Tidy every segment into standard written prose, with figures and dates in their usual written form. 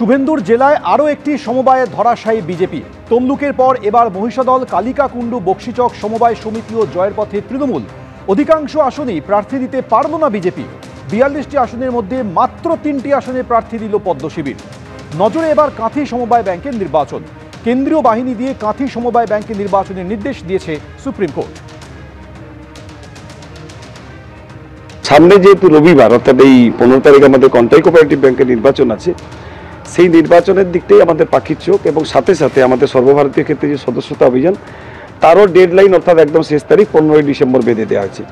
শুভেন্দুর জেলায় আরও একটি সমবায়ে ধরাশায়ী বিজেপি। তমলুকের পর এবার মহিষাদল, কালিকাকুণ্ডু, বক্সিচক সমবায় সমিতিও জয়ের পথে তৃণমূল। অধিকাংশ আসনেই প্রার্থী দিতে পারল না বিজেপি। ৪২টি আসনের মধ্যে মাত্র ৩টি আসনে প্রার্থী দিল পদ্ম শিবির। নজরে এবার কাঁথি সমবায় ব্যাংকের নির্বাচন। কেন্দ্রীয় বাহিনী দিয়ে কাঁথি সমবায় ব্যাংকের নির্বাচনের নির্দেশ দিয়েছে সুপ্রিম কোর্ট। সামনে যেহেতু রবিবার অর্থাৎ এই 15 তারিখ আমাদের কন্টাই কোঅপারেটিভ ব্যাংকের নির্বাচন আছে, সেই নির্বাচনের দিকটাই আমাদের পাখির চোখ এবং সাথে সাথে আমাদের সর্বভারতীয় ক্ষেত্রে যে সদস্যতা অভিযান তারও ডেডলাইন অর্থাৎ একদম শেষ তারিখ 15ই ডিসেম্বর বেঁধে দেওয়া আছে।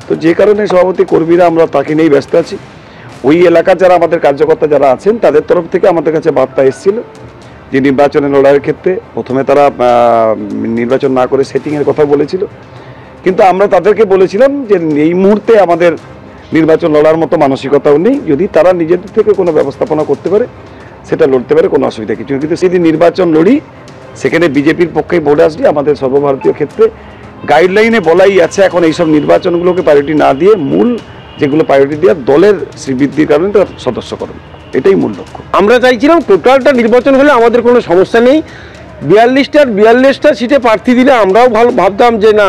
তো যে কারণে সভাপতি কর্মীরা আমরা তাকে নিয়েই ব্যস্ত আছি। ওই এলাকার যারা আমাদের কার্যকর্তা যারা আছেন তাদের তরফ থেকে আমাদের কাছে বার্তা এসেছিল যে নির্বাচনে লড়াইয়ের ক্ষেত্রে প্রথমে তারা নির্বাচন না করে সেটিংয়ের কথা বলেছিল, কিন্তু আমরা তাদেরকে বলেছিলাম যে এই মুহূর্তে আমাদের নির্বাচন লড়ার মতো মানসিকতাও নেই। যদি তারা নিজেদের থেকে কোনো ব্যবস্থাপনা করতে পারে সেটা লড়তে পারে, কোনো অসুবিধা কিছু। কিন্তু সেদিন নির্বাচন লড়ি, সেখানে বিজেপির পক্ষে ভোট আসলে আমাদের সর্বভারতীয় ক্ষেত্রে গাইডলাইনে বলাই আছে এখন এইসব নির্বাচনগুলোকে প্রায়োরিটি না দিয়ে মূল যেগুলো প্রায়োরিটি দেওয়া দলের শ্রীবৃদ্ধির কারণে তার সদস্যকরণ, এটাই মূল লক্ষ্য। আমরা চাইছিলাম টোটালটা নির্বাচন হলে আমাদের কোনো সমস্যা নেই। ৪২টা সিটে প্রার্থী দিলে আমরাও ভালো ভাবতাম যে না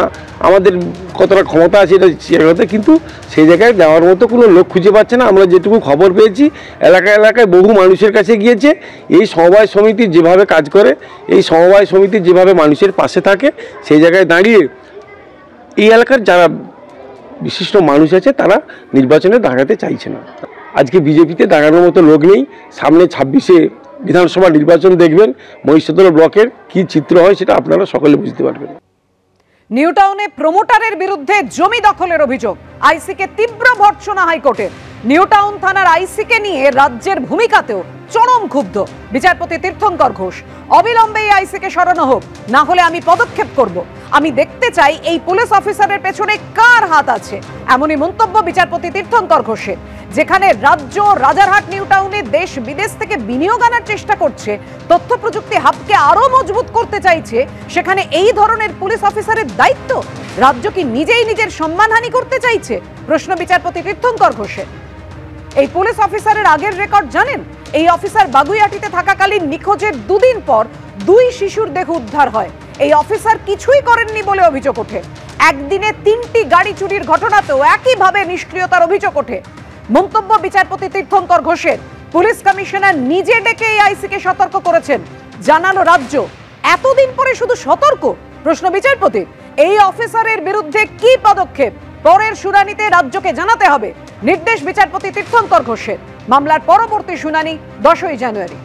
আমাদের কতটা ক্ষমতা আছে এটা কথা, কিন্তু সেই জায়গায় যাওয়ার মতো কোনো লোক খুঁজে পাচ্ছে না। আমরা যেটুকু খবর পেয়েছি এলাকায় এলাকায় বহু মানুষের কাছে গিয়েছে। এই সমবায় সমিতি যেভাবে কাজ করে, এই সমবায় সমিতি যেভাবে মানুষের পাশে থাকে, সেই জায়গায় দাঁড়িয়ে এই এলাকার যারা বিশিষ্ট মানুষ আছে তারা নির্বাচনে দাঁড়াতে চাইছে না। আজকে বিজেপিতে দাঁড়ানোর মতো লোক নেই। সামনে 26শে বিধানসভা নির্বাচন দেখবেন, মহিষাদল ব্লকের কি চিত্র হয় সেটা আপনারা সকলে বুঝতে পারবেন। নিউ টাউনে প্রমোটারের বিরুদ্ধে জমি দখলের অভিযোগ, আইসিকে তীব্র ভর্ৎসনা হাইকোর্টের। নিউ টাউন থানার আইসিকে নিয়ে রাজ্যের ভূমিকাতেও চরম ক্ষুব্ধ বিচারপতি তীর্থঙ্কর ঘোষ। অবিলম্বে এই আইসিকে সরানো হোক, না হলে আমি পদক্ষেপ করব। আমি দেখতে চাই এই পুলিশ অফিসারের পেছনে কার হাত আছে। এমনই মন্তব্য বিচারপতি তীর্থঙ্কর ঘোষের। যেখানে রাজ্য রাজারহাট নিউ টাউনে দেশ বিদেশ থেকে বিনিয়োগ আনার চেষ্টা করছে, তথ্য প্রযুক্তি হাবকে আরো মজবুত করতে চাইছে, সেখানে এই ধরনের পুলিশ অফিসারের দায়িত্ব। রাজ্য কি নিজেই নিজের সম্মানহানি করতে চাইছে? প্রশ্ন বিচারপতি তীর্থঙ্কর ঘোষের। এই পুলিশ অফিসারের আগের রেকর্ড জানেন? এই অফিসার বাগুইআটিতে থাকাকালীন নিখোঁজের 2 দিন পর 2 শিশুর দেহ উদ্ধার হয়। এই অফিসার কিছুই করেননি বলে অভিযোগ ওঠে। একদিনে 3টি গাড়ি চুরির ঘটনাতেও একইভাবে নিষ্ক্রিয়তার অভিযোগ ওঠে। মন্তব্য বিচারপতি তীর্থঙ্কর ঘোষের। পুলিশ কমিশনার নিজে ডেকে এই আইসিকে সতর্ক করেছেন। জানালো রাজ্য, এতদিন পরে শুধু সতর্ক? প্রশ্ন বিচারপতির। এই অফিসারের বিরুদ্ধে কি পদক্ষেপ পরের শুনানিতে রাজ্যকে জানাতে হবে, নির্দেশ বিচারপতি তীর্থঙ্কর ঘোষের। মামলার পরবর্তী শুনানি 10ই জানুয়ারি।